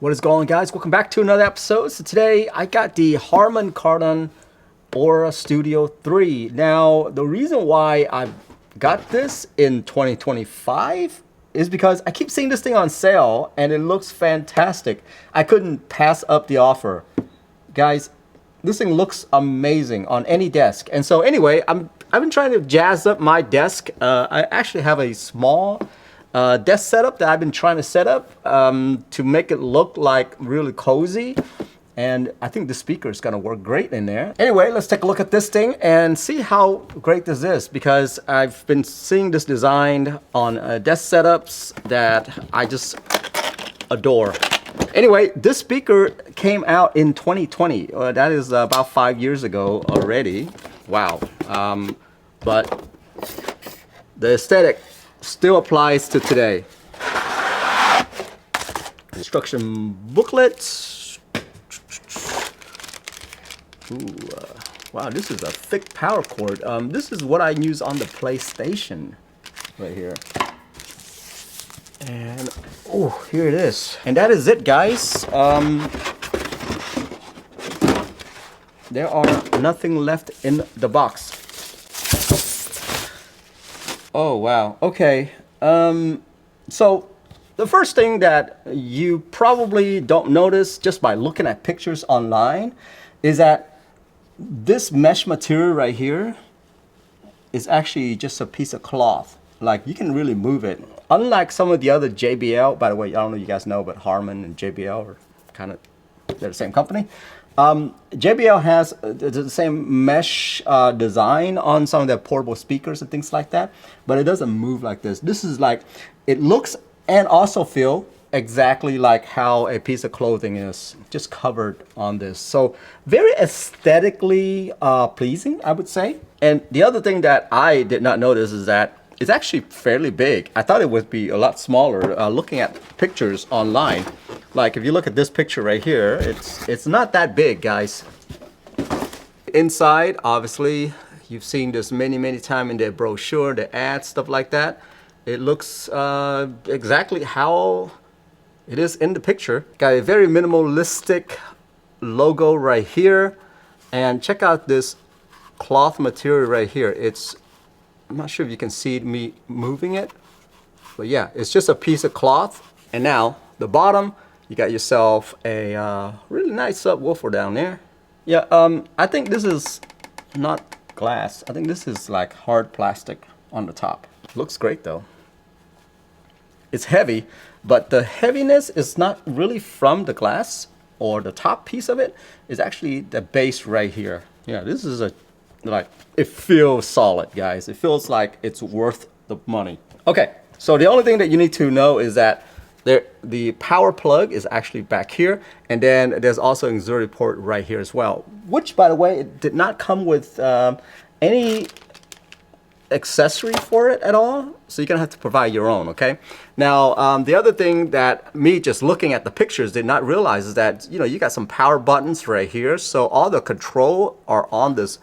What is going on, guys? Welcome back to another episode. So today I got the Harman Kardon Aura Studio 3. Now the reason why I got this in 2025 is because I keep seeing this thing on sale and it looks fantastic. I couldn't pass up the offer. Guys, this thing looks amazing on any desk. And so anyway, I've been trying to jazz up my desk. I actually have a small desk setup that I've been trying to set up to make it look like really cozy. And I think the speaker is going to work great in there. Anyway, let's take a look at this thing and see how great this is, because I've been seeing this designed on desk setups that I just adore. Anyway, this speaker came out in 2020. That is about 5 years ago already. Wow. But the aesthetic still applies to today. Instruction booklet. Ooh, wow, this is a thick power cord. This is what I use on the PlayStation right here. And oh, here it is. And that is it, guys. There are nothing left in the box. Oh, wow. Okay. So the first thing that you probably don't notice just by looking at pictures online is that this mesh material right here is actually just a piece of cloth. Like, you can really move it. Unlike some of the other JBL, by the way, I don't know if you guys know, but Harman and JBL are kind of, they're the same company. JBL has the same mesh design on some of their portable speakers and things like that, but it doesn't move like this. This is like, it looks and also feel exactly like how a piece of clothing is, just covered on this. So very aesthetically pleasing, I would say. And the other thing that I did not notice is that it's actually fairly big. I thought it would be a lot smaller. Looking at pictures online, like if you look at this picture right here, it's not that big, guys. Inside, obviously, you've seen this many times in their brochure, the ads, stuff like that. It looks exactly how it is in the picture. Got a very minimalistic logo right here. And check out this cloth material right here. I'm not sure if you can see me moving it, but yeah, it's just a piece of cloth. And now the bottom, you got yourself a really nice subwoofer down there. Yeah, I think this is not glass. I think this is like hard plastic on the top. Looks great though. It's heavy, but the heaviness is not really from the glass or the top piece of it. It's actually the base right here. Yeah, this is like, it feels solid, guys. It feels like it's worth the money. Okay, so the only thing that you need to know is that the power plug is actually back here, and then there's also an auxiliary port right here as well, which, by the way, it did not come with any accessory for it at all, so you're gonna have to provide your own. Okay, now the other thing that me just looking at the pictures did not realize is that, you know, you got some power buttons right here, so all the control are on this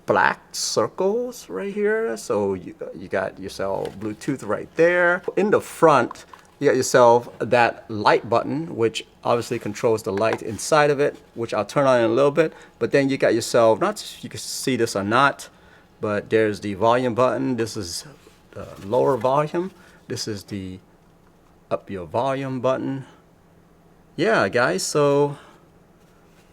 black circles right here. So you got yourself Bluetooth right there. In the front, you got yourself that light button, which obviously controls the light inside of it, which I'll turn on in a little bit. But then you got yourself, not if you can see this or not, but there's the volume button. This is the lower volume. This is the up your volume button. Yeah, guys, so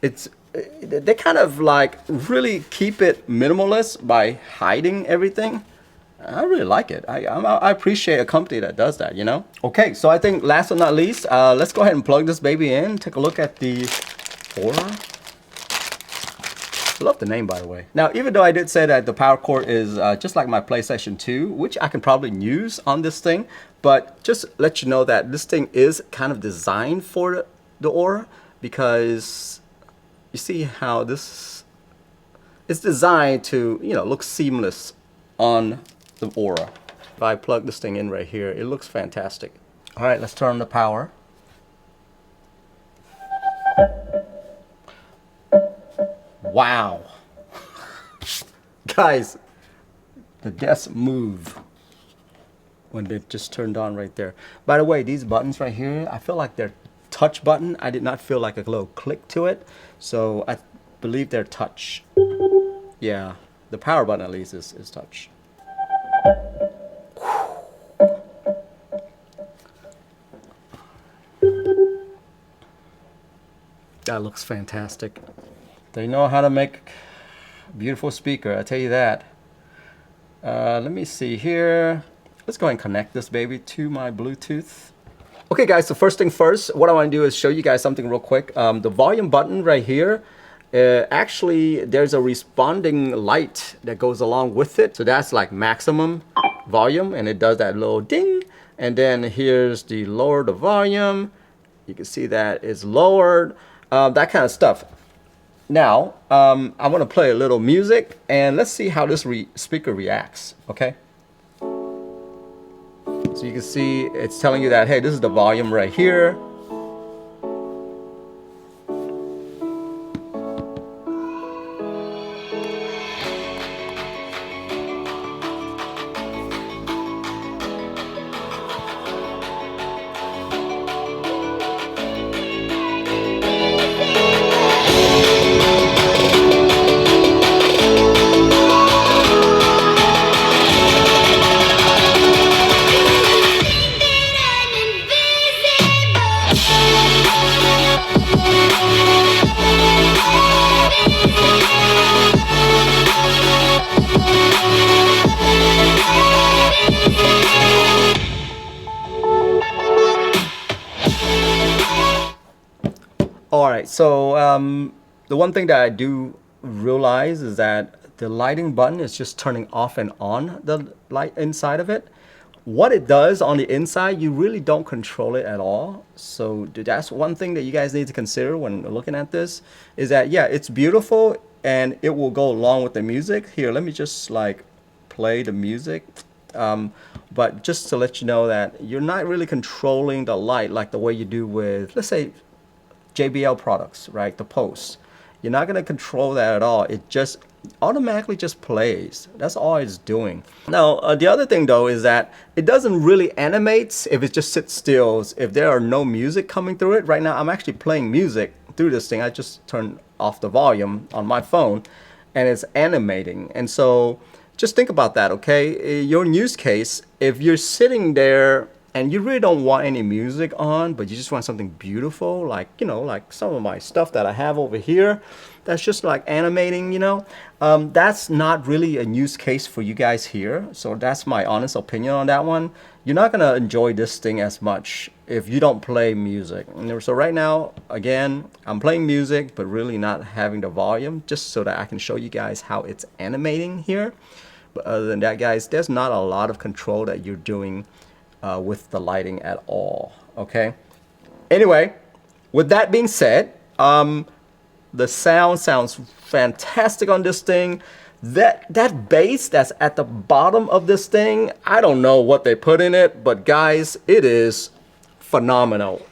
they kind of like really keep it minimalist by hiding everything. I really like it. I appreciate a company that does that, you know? Okay, so I think last but not least, let's go ahead and plug this baby in. Take a look at the Aura. I love the name, by the way. Now, even though I did say that the power cord is just like my PlayStation 2, which I can probably use on this thing, but just let you know that this thing is kind of designed for the Aura, because you see how this is designed to, you know, look seamless on the Aura. If I plug this thing in right here, it looks fantastic. All right, let's turn on the power. Wow. Guys, the desk move when they just turned on right there. By the way, these buttons right here, I feel like they're touch button. I did not feel like a little click to it. So I believe they're touch. Yeah, the power button at least is touch. That looks fantastic. They know how to make a beautiful speaker, I tell you that. Let me see here. Let's go ahead and connect this baby to my Bluetooth. Okay guys, so first thing first, what I want to do is show you guys something real quick. The volume button right here, actually there's a responding light that goes along with it. So that's like maximum volume, and it does that little ding. And then here's the lower the volume. You can see that it's lowered, that kind of stuff. Now, I'm gonna play a little music and let's see how this speaker reacts, okay? So you can see it's telling you that, hey, this is the volume right here. All right, so the one thing that I do realize is that the lighting button is just turning off and on the light inside of it. What it does on the inside, you really don't control it at all. So that's one thing that you guys need to consider when looking at this, is that, yeah, it's beautiful and it will go along with the music. Here, let me just like play the music. But just to let you know that you're not really controlling the light like the way you do with, let's say, JBL products, right? The posts. You're not going to control that at all. It just automatically just plays. That's all it's doing. Now, the other thing though is that it doesn't really animate if it just sits still. If there are no music coming through it. Right now, I'm actually playing music through this thing. I just turned off the volume on my phone and it's animating. And so just think about that, okay? Your use case, if you're sitting there and you really don't want any music on, but you just want something beautiful, like, you know, like some of my stuff that I have over here, that's just like animating, you know, that's not really a use case for you guys here. So that's my honest opinion on that one. You're not gonna enjoy this thing as much if you don't play music. So right now, again, I'm playing music, but really not having the volume, just so that I can show you guys how it's animating here. But other than that, guys, there's not a lot of control that you're doing with the lighting at all, okay? Anyway, with that being said, the sound sounds fantastic on this thing. That bass that's at the bottom of this thing, I don't know what they put in it, but guys, it is phenomenal.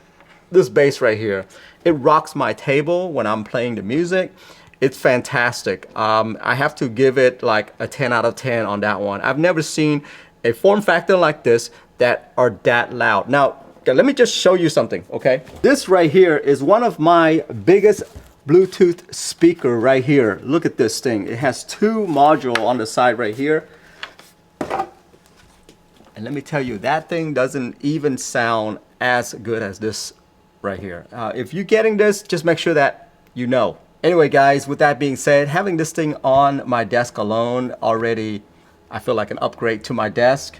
This bass right here, it rocks my table when I'm playing the music. It's fantastic. I have to give it like a 10 out of 10 on that one. I've never seen a form factor like this that are that loud. Now, let me just show you something, okay? This right here is one of my biggest Bluetooth speaker right here. Look at this thing. It has two modules on the side right here. And let me tell you, that thing doesn't even sound as good as this right here. If you're getting this, just make sure that you know. Anyway, guys, with that being said, having this thing on my desk alone already, I feel like an upgrade to my desk.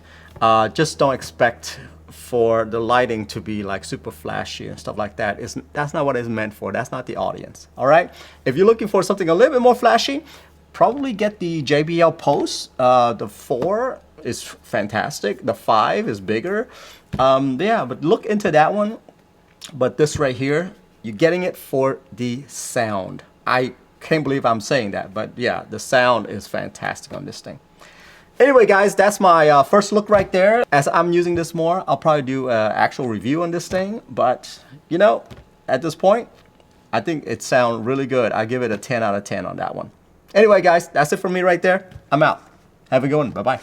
Just don't expect for the lighting to be like super flashy and stuff like that. That's not what it's meant for. That's not the audience. All right. If you're looking for something a little bit more flashy, probably get the JBL Post. The 4 is fantastic. The 5 is bigger. Yeah, but look into that one. But this right here, you're getting it for the sound. I can't believe I'm saying that, but yeah, the sound is fantastic on this thing. Anyway, guys, that's my first look right there. As I'm using this more, I'll probably do an actual review on this thing. But, you know, at this point, I think it sounds really good. I give it a 10 out of 10 on that one. Anyway, guys, that's it for me right there. I'm out. Have a good one. Bye-bye.